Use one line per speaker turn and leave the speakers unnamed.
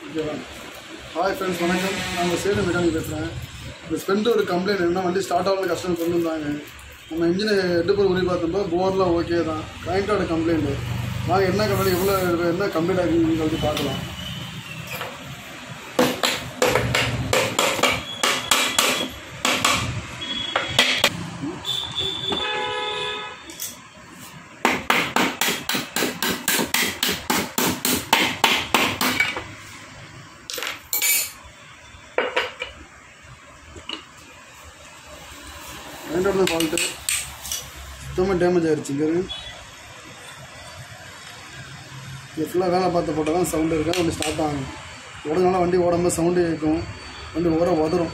ஓகேவா? Hi friends, வணக்கம். நான் உங்கள் சேலம் மெக்கானிக் பேசுகிறேன். இந்த ஸ்பெண்ட் ஒரு கம்ப்ளைண்ட் என்ன, வண்டி ஸ்டார்ட் ஆகல, கஸ்டமர் கொண்டு வந்தாங்க. நம்ம இன்ஜினை எட்டு பேர் உரி பார்த்தப்போ போர்லாம் ஓகே தான், கரண்ட்டோட கம்ப்ளைண்ட்டு. வாங்க என்ன கம்ப்ளைண்ட், எவ்வளோ என்ன கம்ப்ளைண்ட் ஆகிருக்குன்னு சொல்லிட்டு பார்க்கலாம். கரண்டோட ஃபால்ட்டு சுத்தமாக டேமேஜ் ஆகிடுச்சு. இங்கே இது ஃபுல்லாக வேலை பார்த்து போட்டால் தான் சவுண்டு இருக்கா, வண்டி ஸ்டார்ட் ஆகும். உடனே வண்டி ஓடும்போது சவுண்டு கேட்கும், வண்டி உதறும்.